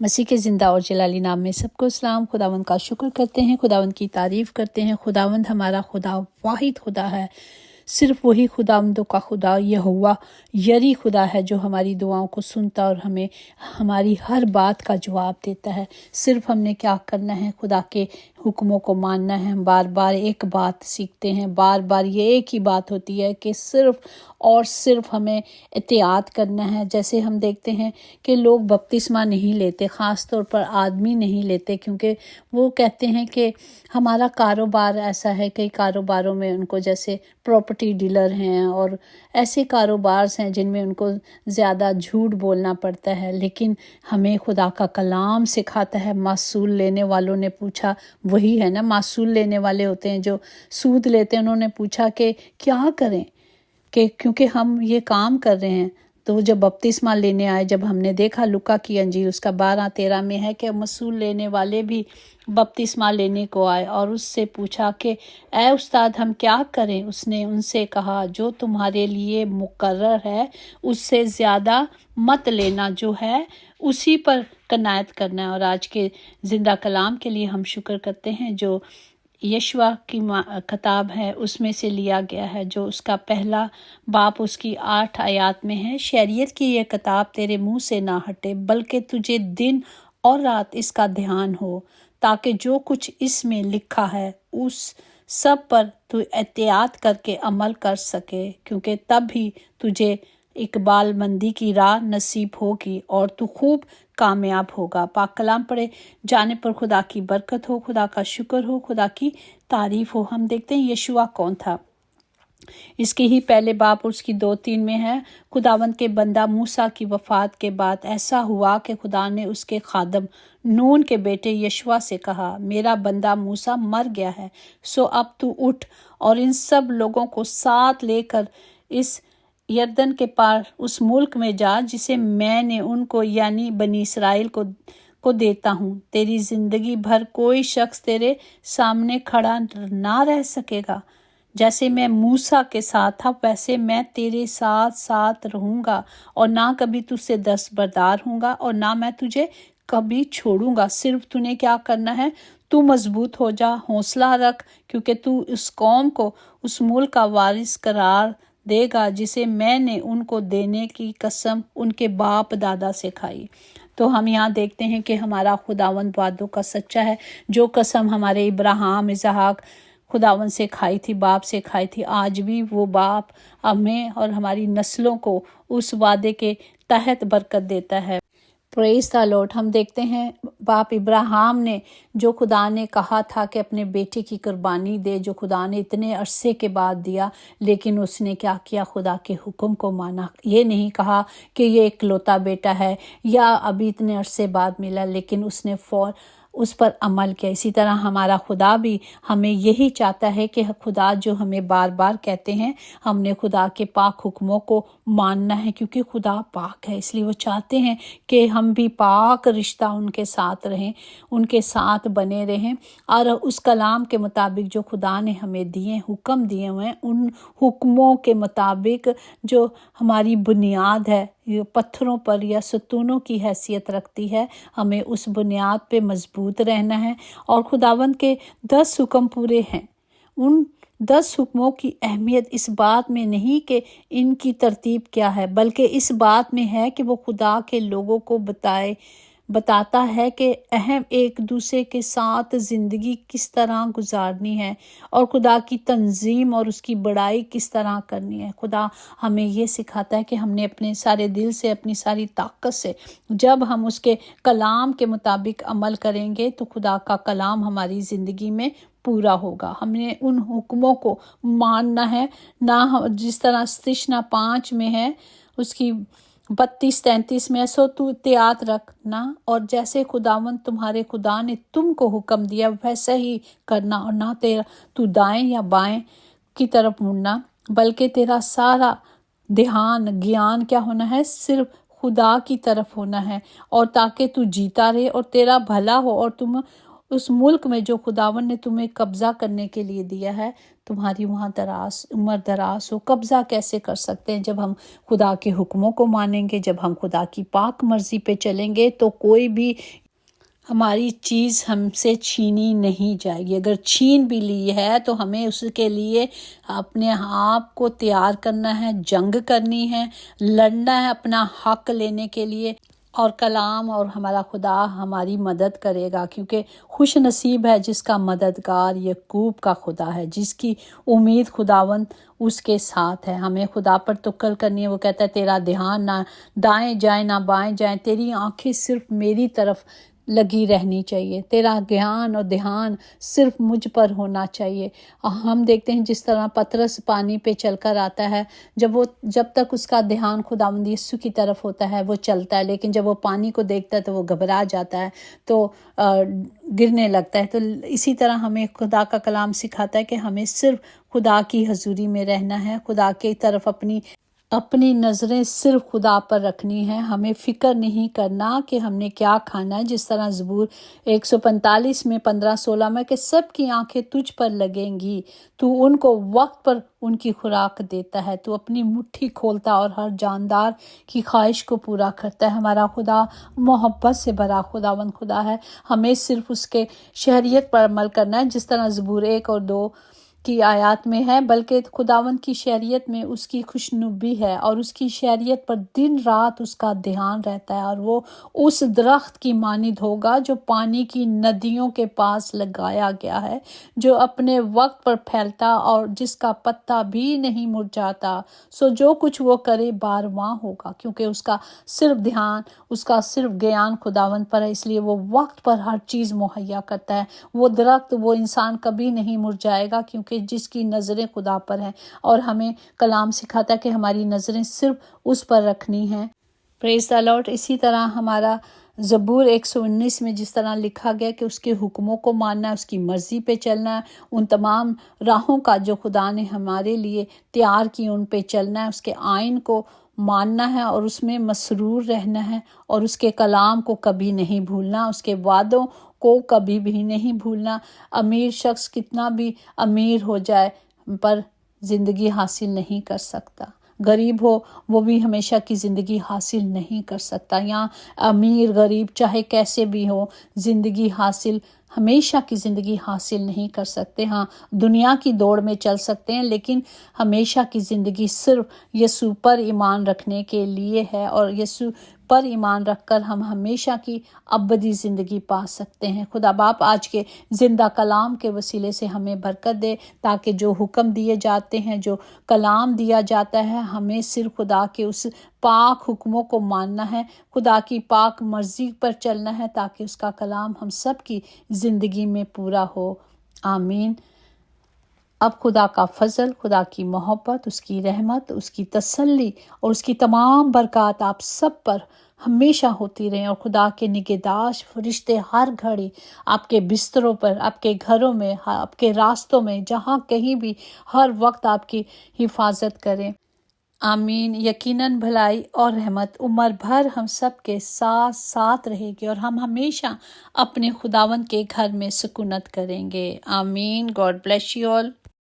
मसीह के ज़िंदा और जलाली नाम में सबको सलाम। खुदावंद का शुक्र करते हैं, खुदावंद की तारीफ़ करते हैं। खुदावंद हमारा खुदा वाहिद खुदा है, सिर्फ वही खुदावंदों का खुदा यहोवा यरी खुदा है जो हमारी दुआओं को सुनता और हमें हमारी हर बात का जवाब देता है। सिर्फ हमने क्या करना है, खुदा के हुक्मों को मानना है। हम बार बार एक बात सीखते हैं, बार बार ये एक ही बात होती है कि सिर्फ और सिर्फ हमें एहतियात करना है। जैसे हम देखते हैं कि लोग बपतिस्मा नहीं लेते, ख़ास तौर पर आदमी नहीं लेते, क्योंकि वो कहते हैं कि हमारा कारोबार ऐसा है। कई कारोबारों में उनको, जैसे प्रॉपर्टी डीलर हैं और ऐसे कारोबार हैं जिनमें उनको ज़्यादा झूठ बोलना पड़ता है, लेकिन हमें खुदा का कलाम सिखाता है। मासूल लेने वालों ने पूछा, वही है ना, मासूल लेने वाले होते हैं जो सूद लेते हैं। उन्होंने पूछा कि क्या करें, कि क्योंकि हम ये काम कर रहे हैं। तो जब बपतिस्मा लेने आए, जब हमने देखा लुका की अंजील उसका 12-13 में है कि मसूल लेने वाले भी बपतिस्मा लेने को आए और उससे पूछा कि ऐ उस्ताद हम क्या करें। उसने उनसे कहा, जो तुम्हारे लिए मुकर्रर है उससे ज़्यादा मत लेना, जो है उसी पर कनायत करना है। और आज के ज़िंदा कलाम के लिए हम शुक्र करते हैं जो यशवा की किताब है उसमें से लिया गया है, जो उसका पहला बाप उसकी 8 आयत में है। शरीयत की यह किताब तेरे मुंह से ना हटे, बल्कि तुझे दिन और रात इसका ध्यान हो, ताकि जो कुछ इसमें लिखा है उस सब पर तू एहतियात करके अमल कर सके, क्योंकि तब ही तुझे इकबाल मंदी की राह नसीब होगी और तू खूब कामयाब होगा। पाक कलाम पढ़े जाने पर खुदा की बरकत हो, खुदा का शुक्र हो, खुदा की तारीफ हो। हम देखते हैं यशुआ कौन था। इसके ही पहले बाप उसकी 2-3 में है, खुदावंद के बंदा मूसा की वफ़ात के बाद ऐसा हुआ कि खुदा ने उसके खादम नून के बेटे यशुआ से कहा, मेरा बंदा मूसा मर गया है, सो अब तू उठ और इन सब लोगों को साथ लेकर इस यरदन के पार उस मुल्क में जा जिसे मैंने उनको यानी बनी इसराइल को देता हूँ। तेरी ज़िंदगी भर कोई शख्स तेरे सामने खड़ा ना रह सकेगा। जैसे मैं मूसा के साथ था वैसे मैं तेरे साथ साथ रहूँगा और ना कभी तुझसे दस्तबरदार हूँगा और ना मैं तुझे कभी छोड़ूंगा। सिर्फ तूने क्या करना है, तू मजबूत हो जा, हौसला रख, क्योंकि तू उस कौम को उस मुल्क का वारिस करार देगा जिसे मैंने उनको देने की कसम उनके बाप दादा से खाई। तो हम यहाँ देखते हैं कि हमारा खुदावंद वादों का सच्चा है। जो कसम हमारे इब्राहिम इसहाक खुदावंद से खाई थी, बाप से खाई थी, आज भी वो बाप हमें और हमारी नस्लों को उस वादे के तहत बरकत देता है। Praise the Lord. हम देखते हैं बाप इब्राहिम ने, जो खुदा ने कहा था कि अपने बेटे की कुर्बानी दे, जो खुदा ने इतने अरसे के बाद दिया, लेकिन उसने क्या किया, खुदा के हुक्म को माना। ये नहीं कहा कि ये इकलौता बेटा है या अभी इतने अरसे बाद मिला, लेकिन उसने उस पर अमल किया। इसी तरह हमारा खुदा भी हमें यही चाहता है कि खुदा जो हमें बार बार कहते हैं, हमने खुदा के पाक हुक्मों को मानना है, क्योंकि खुदा पाक है। इसलिए वो चाहते हैं कि हम भी पाक रिश्ता उनके साथ रहें, उनके साथ बने रहें और उस कलाम के मुताबिक जो खुदा ने हमें दिए हुक्म दिए हुए हैं, उन हुक्मों के मुताबिक जो हमारी बुनियाद है, ये पत्थरों पर या सतूनों की हैसियत रखती है, हमें उस बुनियाद पे मजबूत रहना है। और खुदावंद के 10 हुक्म पूरे हैं। उन 10 हुक्मों की अहमियत इस बात में नहीं कि इनकी तरतीब क्या है, बल्कि इस बात में है कि वो खुदा के लोगों को बताता है कि अहम एक दूसरे के साथ ज़िंदगी किस तरह गुजारनी है और खुदा की तंजीम और उसकी बड़ाई किस तरह करनी है। खुदा हमें ये सिखाता है कि हमने अपने सारे दिल से, अपनी सारी ताकत से जब हम उसके कलाम के मुताबिक अमल करेंगे तो खुदा का कलाम हमारी ज़िंदगी में पूरा होगा। हमने उन हुक्मों को मानना है ना, जिस तरह तृष्णा 5 में है उसकी 32-33 में, सो तू एहतियात रखना और जैसे खुदावंद तुम्हारे खुदा ने तुमको हुक्म दिया वैसा ही करना, और ना तेरा तू दाएं या बाएं की तरफ मुड़ना, बल्कि तेरा सारा ध्यान ज्ञान क्या होना है, सिर्फ खुदा की तरफ होना है, और ताकि तू जीता रहे और तेरा भला हो और तुम اس ملک میں جو خداوند نے تمہیں قبضہ کرنے کے لیے دیا ہے، تمہاری وہاں عمر دراز ہو۔ قبضہ کیسے کر سکتے ہیں؟ جب ہم خدا کے حکموں کو مانیں گے، جب ہم خدا کی پاک مرضی پہ چلیں گے تو کوئی بھی ہماری چیز ہم سے چھینی نہیں جائے گی۔ اگر چھین بھی لی ہے تو ہمیں اس کے لیے اپنے آپ کو تیار کرنا ہے، جنگ کرنی ہے، لڑنا ہے اپنا حق لینے کے لیے، اور کلام اور ہمارا خدا ہماری مدد کرے گا، کیونکہ خوش نصیب ہے جس کا مددگار یعقوب کا خدا ہے، جس کی امید خداوند اس کے ساتھ ہے۔ ہمیں خدا پر توکل کرنی ہے۔ وہ کہتا ہے تیرا دھیان نہ دائیں جائیں نہ بائیں جائیں، تیری آنکھیں صرف میری طرف لگی رہنی چاہیے، تیرا گیان اور دھیان صرف مجھ پر ہونا چاہیے۔ ہم دیکھتے ہیں جس طرح پترس پانی پہ چل کر آتا ہے، جب تک اس کا دھیان خداوند یسوع کی طرف ہوتا ہے وہ چلتا ہے، لیکن جب وہ پانی کو دیکھتا ہے تو وہ گھبرا جاتا ہے، تو گرنے لگتا ہے۔ تو اسی طرح ہمیں خدا کا کلام سکھاتا ہے کہ ہمیں صرف خدا کی حضوری میں رہنا ہے، خدا کی طرف اپنی نظریں صرف خدا پر رکھنی ہے۔ ہمیں فکر نہیں کرنا کہ ہم نے کیا کھانا ہے، جس طرح زبور 145 میں 15-16 میں کہ سب کی آنکھیں تجھ پر لگیں گی، تو ان کو وقت پر ان کی خوراک دیتا ہے، تو اپنی مٹھی کھولتا اور ہر جاندار کی خواہش کو پورا کرتا ہے۔ ہمارا خدا محبت سے بھرا خداوند خدا ہے۔ ہمیں صرف اس کے شریعت پر عمل کرنا ہے، جس طرح زبور 1 اور 2 کی آیات میں ہے، بلکہ خداوند کی شریعت میں اس کی خوشنودی ہے، اور اس کی شریعت پر دن رات اس کا دھیان رہتا ہے، اور وہ اس درخت کی مانند ہوگا جو پانی کی ندیوں کے پاس لگایا گیا ہے، جو اپنے وقت پر پھیلتا اور جس کا پتا بھی نہیں مرجھاتا، سو جو کچھ وہ کرے بارواں ہوگا، کیونکہ اس کا صرف دھیان، اس کا صرف گیان خداوند پر ہے، اس لیے وہ وقت پر ہر چیز مہیا کرتا ہے۔ وہ درخت، وہ انسان کبھی نہیں مرجھائے گا، کیونکہ جس کی نظریں خدا پر ہیں، اور ہمیں کلام سکھاتا ہے کہ ہماری نظریں صرف اس پر رکھنی ہیں۔ پریز دی لارڈ۔ اسی طرح ہمارا زبور 119 میں جس طرح لکھا گیا کہ اس کے حکموں کو ماننا ہے، اس کی مرضی پہ چلنا ہے، ان تمام راہوں کا جو خدا نے ہمارے لیے تیار کی ان پہ چلنا ہے، اس کے آئین کو ماننا ہے اور اس میں مسرور رہنا ہے، اور اس کے کلام کو کبھی نہیں بھولنا، اس کے وعدوں کو کبھی بھی نہیں بھولنا۔ امیر شخص کتنا بھی امیر ہو جائے پر زندگی حاصل نہیں کر سکتا، غریب ہو وہ بھی ہمیشہ کی زندگی حاصل نہیں کر سکتا۔ یا امیر غریب چاہے کیسے بھی ہو، زندگی حاصل ہمیشہ کی زندگی حاصل نہیں کر سکتے۔ ہاں، دنیا کی دوڑ میں چل سکتے ہیں، لیکن ہمیشہ کی زندگی صرف یسوع پر ایمان رکھنے کے لیے ہے، اور یسوع پر ایمان رکھ کر ہم ہمیشہ کی ابدی زندگی پا سکتے ہیں۔ خدا باپ آج کے زندہ کلام کے وسیلے سے ہمیں برکت دے، تاکہ جو حکم دیے جاتے ہیں، جو کلام دیا جاتا ہے، ہمیں صرف خدا کے اس پاک حکموں کو ماننا ہے، خدا کی پاک مرضی پر چلنا ہے، تاکہ اس کا کلام ہم سب کی زندگی میں پورا ہو۔ آمین۔ اب خدا کا فضل، خدا کی محبت، اس کی رحمت، اس کی تسلی اور اس کی تمام برکات آپ سب پر ہمیشہ ہوتی رہیں، اور خدا کے نگہداشت فرشتے ہر گھڑی آپ کے بستروں پر، آپ کے گھروں میں، آپ کے راستوں میں، جہاں کہیں بھی ہر وقت آپ کی حفاظت کریں۔ آمین۔ یقیناً بھلائی اور رحمت عمر بھر ہم سب کے ساتھ ساتھ رہے گی، اور ہم ہمیشہ اپنے خداوند کے گھر میں سکونت کریں گے۔ آمین۔ God bless you all.